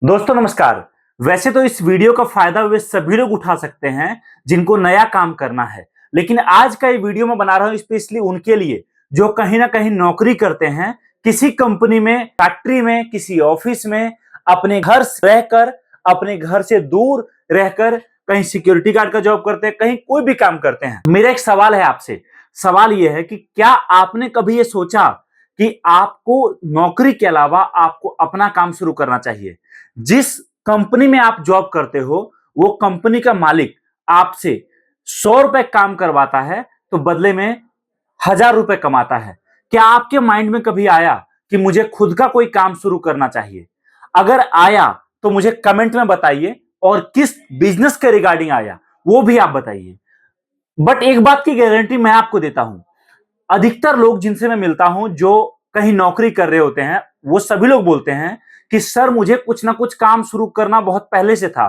दोस्तों नमस्कार। वैसे तो इस वीडियो का फायदा वे सभी लोग उठा सकते हैं जिनको नया काम करना है, लेकिन आज का ये वीडियो मैं बना रहा हूं स्पेशली उनके लिए जो कहीं ना कहीं नौकरी करते हैं, किसी कंपनी में, फैक्ट्री में, किसी ऑफिस में, अपने घर से रहकर, अपने घर से दूर रहकर, कहीं सिक्योरिटी गार्ड का जॉब करते हैं, कहीं कोई भी काम करते हैं। मेरा एक सवाल है आपसे। सवाल यह है कि क्या आपने कभी ये सोचा कि आपको नौकरी के अलावा आपको अपना काम शुरू करना चाहिए? जिस कंपनी में आप जॉब करते हो वो कंपनी का मालिक आपसे 100 रुपए काम करवाता है तो बदले में 1000 रुपए कमाता है। क्या आपके माइंड में कभी आया कि मुझे खुद का कोई काम शुरू करना चाहिए? अगर आया तो मुझे कमेंट में बताइए, और किस बिजनेस के रिगार्डिंग आया वो भी आप बताइए। बट एक बात की गारंटी मैं आपको देता हूं, अधिकतर लोग जिनसे मैं मिलता हूं जो कहीं नौकरी कर रहे होते हैं, वो सभी लोग बोलते हैं कि सर मुझे कुछ ना कुछ काम शुरू करना बहुत पहले से था,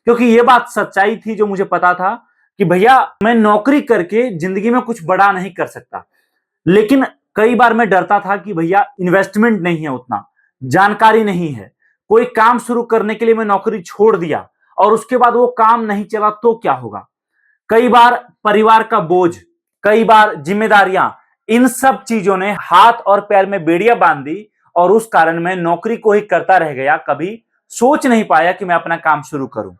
क्योंकि ये बात सच्चाई थी जो मुझे पता था कि भैया मैं नौकरी करके जिंदगी में कुछ बड़ा नहीं कर सकता। लेकिन कई बार मैं डरता था कि भैया इन्वेस्टमेंट नहीं है, उतना जानकारी नहीं है, कोई काम शुरू करने के लिए मैं नौकरी छोड़ दिया और उसके बाद वो काम नहीं चला तो क्या होगा। कई बार परिवार का बोझ, कई बार जिम्मेदारियां, इन सब चीजों ने हाथ और पैर में बेड़ियां बांध दी और उस कारण मैं नौकरी को ही करता रह गया, कभी सोच नहीं पाया कि मैं अपना काम शुरू करूं।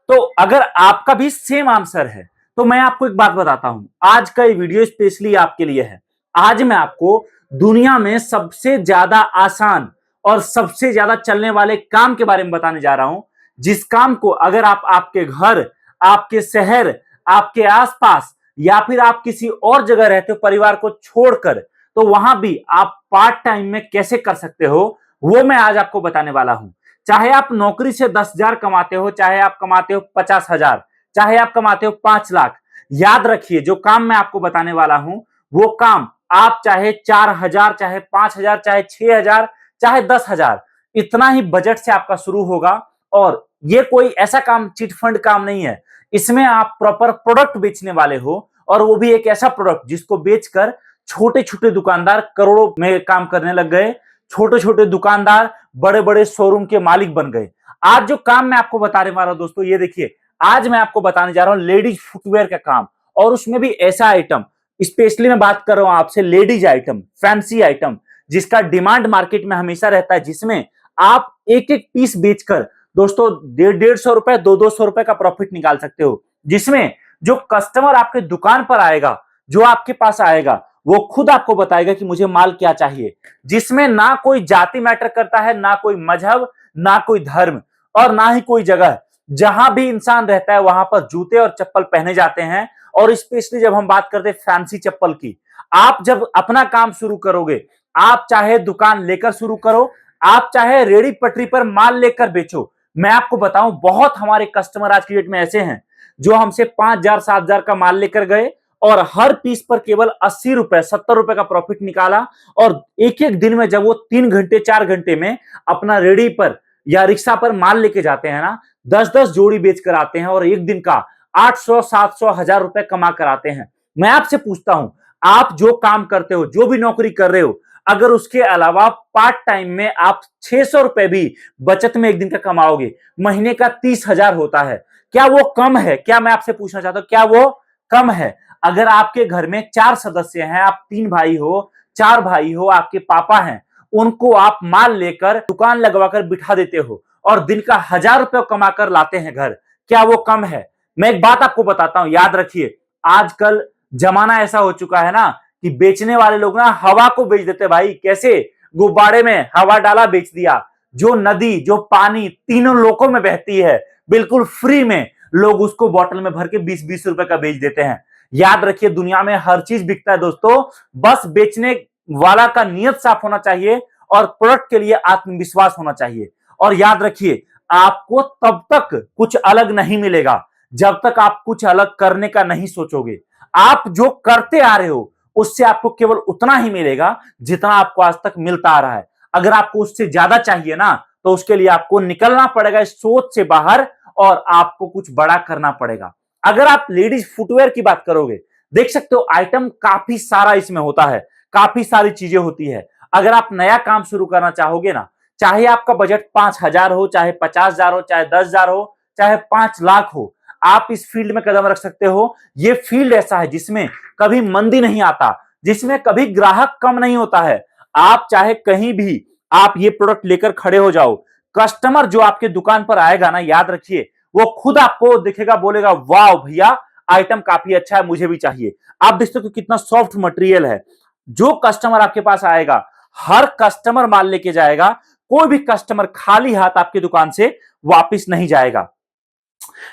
तो अगर आपका भी सेम आंसर है तो मैं आपको एक बात बताता हूं, आज का ये वीडियो स्पेशली आपके लिए है। आज मैं आपको दुनिया में सबसे ज्यादा आसान और सबसे ज्यादा चलने वाले काम के बारे में बताने जा रहा हूं, जिस काम को अगर आप आपके घर, आपके शहर, आपके आसपास या फिर आप किसी और जगह रहते हो परिवार को छोड़कर, तो वहां भी आप पार्ट टाइम में कैसे कर सकते हो वो मैं आज आपको बताने वाला हूं। चाहे आप नौकरी से 10,000 कमाते हो, चाहे आप कमाते हो 50,000, चाहे आप कमाते हो 5 लाख, याद रखिए जो काम मैं आपको बताने वाला हूं वो काम आप चाहे 4,000, चाहे 5,000, चाहे 6,000, चाहे 10,000, इतना ही बजट से आपका शुरू होगा। और ये कोई ऐसा काम चिटफंड काम नहीं है, इसमें आप प्रॉपर प्रोडक्ट बेचने वाले हो, और वो भी एक ऐसा प्रोडक्ट जिसको बेचकर छोटे छोटे दुकानदार करोड़ों में काम करने लग गए, छोटे छोटे दुकानदार बड़े बड़े शोरूम के मालिक बन गए। आज जो काम मैं आपको बताने वाला हूं दोस्तों, ये देखिए, आज मैं आपको बताने जा रहा हूं लेडीज फुटवेयर का काम, और उसमें भी ऐसा आइटम, स्पेशली मैं बात कर रहा हूं आपसे लेडीज आइटम, फैंसी आइटम, जिसका डिमांड मार्केट में हमेशा रहता है, जिसमें आप एक एक पीस बेचकर दोस्तों 150-150 रुपए, 200-200 रुपए का प्रॉफिट निकाल सकते हो। जिसमें जो कस्टमर आपके दुकान पर आएगा, जो आपके पास आएगा, वो खुद आपको बताएगा कि मुझे माल क्या चाहिए। जिसमें ना कोई जाति मैटर करता है, ना कोई मजहब, ना कोई धर्म, और ना ही कोई जगह। जहां भी इंसान रहता है वहां पर जूते और चप्पल पहने जाते हैं। और स्पेशली जब हम बात करते हैं फैंसी चप्पल की, आप जब अपना काम शुरू करोगे, आप चाहे दुकान लेकर शुरू करो, आप चाहे रेडी पटरी पर माल लेकर बेचो, मैं आपको बताऊं बहुत हमारे कस्टमर आज की डेट में ऐसे हैं जो हमसे 5,000 7,000 का माल लेकर गए और हर पीस पर केवल 80 रुपए 70 रुपए का प्रॉफिट निकाला। और एक एक दिन में जब वो 3 घंटे 4 घंटे में अपना रेडी पर या रिक्शा पर माल लेके जाते हैं ना, 10-10 जोड़ी बेच कर आते हैं और एक दिन का 800 700 1000 रुपए कमा कर आते हैं। मैं आपसे पूछता हूं, आप जो काम करते हो, जो भी नौकरी कर रहे हो, अगर उसके अलावा पार्ट टाइम में आप 600 रुपए भी बचत में एक दिन का कमाओगे, महीने का 30,000 होता है। क्या वो कम है? क्या मैं आपसे पूछना चाहता हूं, क्या वो कम है? अगर आपके घर में 4 सदस्य हैं, आप 3 भाई हो, 4 भाई हो, आपके पापा हैं, उनको आप माल लेकर दुकान लगवाकर बिठा देते हो और दिन का 1,000 रुपए कमाकर लाते हैं घर, क्या वो कम है? मैं एक बात आपको बताता हूं, याद रखिए, आजकल जमाना ऐसा हो चुका है ना कि बेचने वाले लोग ना हवा को बेच देते भाई। कैसे? गुब्बारे में हवा डाला, बेच दिया। जो नदी, जो पानी तीनों लोकों में बहती है, बिल्कुल फ्री में लोग उसको बोतल में भर के 20-20 रुपए का बेच देते हैं। याद रखिए, दुनिया में हर चीज बिकता है दोस्तों, बस बेचने वाला का नियत साफ होना चाहिए और प्रोडक्ट के लिए आत्मविश्वास होना चाहिए। और याद रखिए, आपको तब तक कुछ अलग नहीं मिलेगा जब तक आप कुछ अलग करने का नहीं सोचोगे। आप जो करते आ रहे हो उससे आपको केवल उतना ही मिलेगा जितना आपको आज तक मिलता आ रहा है। अगर आपको उससे ज्यादा चाहिए ना, तो उसके लिए आपको निकलना पड़ेगा इस सोच से बाहर और आपको कुछ बड़ा करना पड़ेगा। अगर आप लेडीज फुटवेयर की बात करोगे, देख सकते हो आइटम काफी सारा इसमें होता है, काफी सारी चीजें होती है। अगर आप नया काम शुरू करना चाहोगे ना, चाहे आपका बजट 5,000 हो, चाहे 50,000 हो, चाहे 10,000 हो, चाहे 5 लाख हो, आप इस फील्ड में कदम रख सकते हो। ये फील्ड ऐसा है जिसमें कभी मंदी नहीं आता, जिसमें कभी ग्राहक कम नहीं होता है। आप चाहे कहीं भी आप ये प्रोडक्ट लेकर खड़े हो जाओ, कस्टमर जो आपके दुकान पर आएगा ना, याद रखिए, वो खुद आपको दिखेगा, बोलेगा वाह भैया आइटम काफी अच्छा है, मुझे भी चाहिए। आप देखते हो कि कितना सॉफ्ट मटेरियल है। जो कस्टमर आपके पास आएगा, हर कस्टमर माल लेके जाएगा। कोई भी कस्टमर खाली हाथ आपकी दुकान से वापस नहीं जाएगा।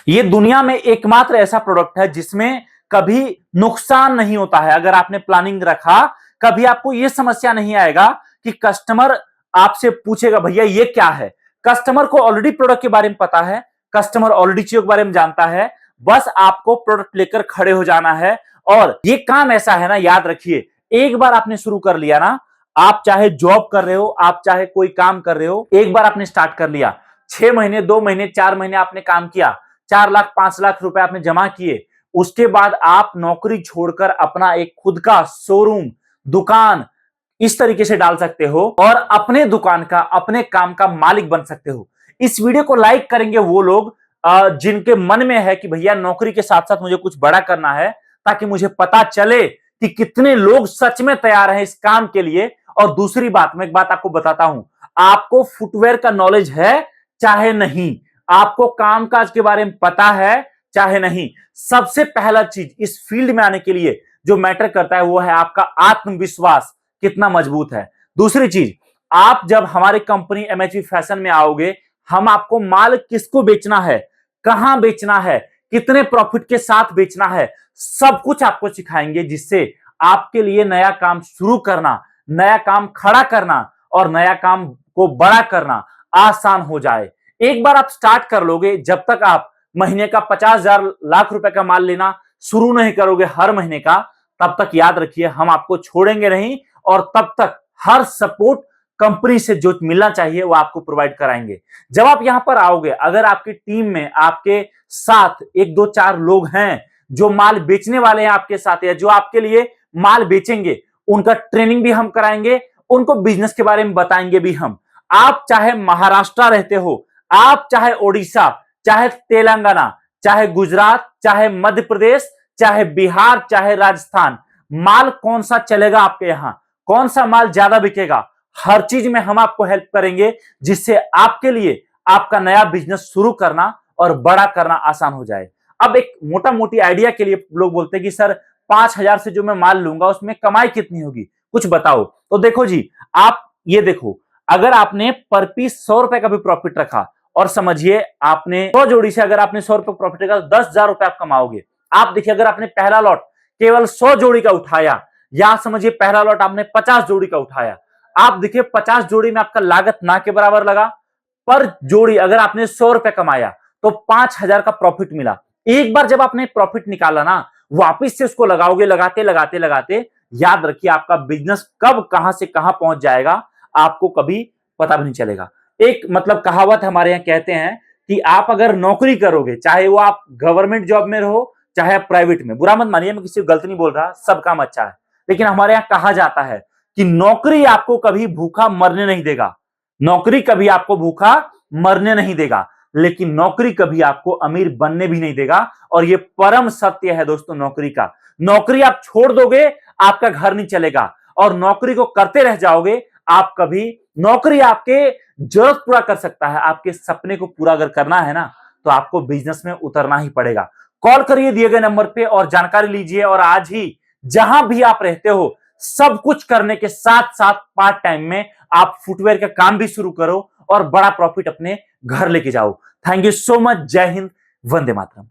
ये दुनिया में एकमात्र ऐसा प्रोडक्ट है जिसमें कभी नुकसान नहीं होता है। अगर आपने प्लानिंग रखा, कभी आपको यह समस्या नहीं आएगा कि कस्टमर आपसे पूछेगा भैया ये क्या है। कस्टमर को ऑलरेडी प्रोडक्ट के बारे में पता है, कस्टमर ऑलरेडी चीजों के बारे में जानता है। बस आपको प्रोडक्ट लेकर खड़े हो जाना है। और ये काम ऐसा है ना, याद रखिए, एक बार आपने शुरू कर लिया ना, आप चाहे जॉब कर रहे हो, आप चाहे कोई काम कर रहे हो, एक बार आपने स्टार्ट कर लिया, 6 महीने, 2 महीने, 4 महीने आपने काम किया, 4 लाख 5 लाख रुपए आपने जमा किए, उसके बाद आप नौकरी छोड़कर अपना एक खुद का शोरूम, दुकान इस तरीके से डाल सकते हो और अपने दुकान का, अपने काम का मालिक बन सकते हो। इस वीडियो को लाइक करेंगे वो लोग जिनके मन में है कि भैया नौकरी के साथ साथ मुझे कुछ बड़ा करना है, ताकि मुझे पता चले कि कितने लोग सच में तैयार हैं इस काम के लिए। और दूसरी बात, मैं एक बात आपको बताता हूं, आपको फुटवेयर का नॉलेज है चाहे नहीं, आपको कामकाज के बारे में पता है चाहे नहीं, सबसे पहला चीज इस फील्ड में आने के लिए जो मैटर करता है वो है आपका आत्मविश्वास कितना मजबूत है। दूसरी चीज, आप जब हमारी कंपनी एमएचवी फैशन में आओगे, हम आपको माल किसको बेचना है, कहां बेचना है, कितने प्रॉफिट के साथ बेचना है, सब कुछ आपको सिखाएंगे, जिससे आपके लिए नया काम शुरू करना, नया काम खड़ा करना और नया काम को बड़ा करना आसान हो जाए। एक बार आप स्टार्ट कर लोगे, जब तक आप महीने का 50,000 लाख रुपए का माल लेना शुरू नहीं करोगे हर महीने का, तब तक याद रखिए हम आपको छोड़ेंगे नहीं। और तब तक हर सपोर्ट कंपनी से जो मिलना चाहिए वो आपको प्रोवाइड कराएंगे। जब आप यहां पर आओगे, अगर आपकी टीम में आपके साथ 1 2 4 लोग हैं जो माल बेचने वाले हैं आपके साथ, या जो आपके लिए माल बेचेंगे, उनका ट्रेनिंग भी हम कराएंगे, उनको बिजनेस के बारे में बताएंगे भी हम। आप चाहे महाराष्ट्र रहते हो, आप चाहे ओडिशा, चाहे तेलंगाना, चाहे गुजरात, चाहे मध्य प्रदेश, चाहे बिहार, चाहे राजस्थान, माल कौन सा चलेगा आपके यहां, कौन सा माल ज्यादा बिकेगा, हर चीज में हम आपको हेल्प करेंगे, जिससे आपके लिए आपका नया बिजनेस शुरू करना और बड़ा करना आसान हो जाए। अब एक मोटा मोटी आइडिया के लिए लोग बोलते हैं कि सर 5,000 से जो मैं माल लूंगा उसमें कमाई कितनी होगी, कुछ बताओ। तो देखो जी, आप ये देखो, अगर आपने पर पीस 100 रुपए का भी प्रॉफिट रखा, और समझिए आपने 100 जोड़ी से अगर आपने 100 रुपए प्रॉफिट रखा, 10,000 रुपए आप कमाओगे। आप देखिए, अगर आपने पहला लॉट केवल 100 जोड़ी का उठाया, या समझिए पहला लॉट आपने 50 जोड़ी का उठाया, आप देखिए 50 जोड़ी में आपका लागत ना के बराबर लगा। पर जोड़ी अगर आपने 100 रुपए कमाया तो 5,000 का प्रॉफिट मिला। एक बार जब आपने प्रॉफिट निकाला ना, वापिस से उसको लगाओगे, लगाते लगाते लगाते, याद रखिए आपका बिजनेस कब कहां से कहां पहुंच जाएगा आपको कभी पता भी नहीं चलेगा। एक मतलब कहावत हमारे यहां कहते हैं कि आप अगर नौकरी करोगे, चाहे वो आप गवर्नमेंट जॉब में रहो चाहे आप प्राइवेट में, बुरा मत मानिए, मैं किसी को गलत नहीं बोल रहा, सब काम अच्छा है, लेकिन हमारे यहां कहा जाता है कि नौकरी आपको कभी भूखा मरने नहीं देगा। नौकरी कभी आपको भूखा मरने नहीं देगा, लेकिन नौकरी कभी आपको अमीर बनने भी नहीं देगा। और ये परम सत्य है दोस्तों नौकरी का। नौकरी आप छोड़ दोगे, आपका घर नहीं चलेगा, और नौकरी को करते रह जाओगे, आप कभी, नौकरी आपके जरूरत पूरा कर सकता है, आपके सपने को पूरा अगर करना है ना, तो आपको बिजनेस में उतरना ही पड़ेगा। कॉल करिए दिए गए नंबर पे और जानकारी लीजिए, और आज ही जहां भी आप रहते हो, सब कुछ करने के साथ साथ पार्ट टाइम में आप फुटवेयर का काम भी शुरू करो और बड़ा प्रॉफिट अपने घर लेके जाओ। Thank you so much. जय हिंद, वंदे मातरम।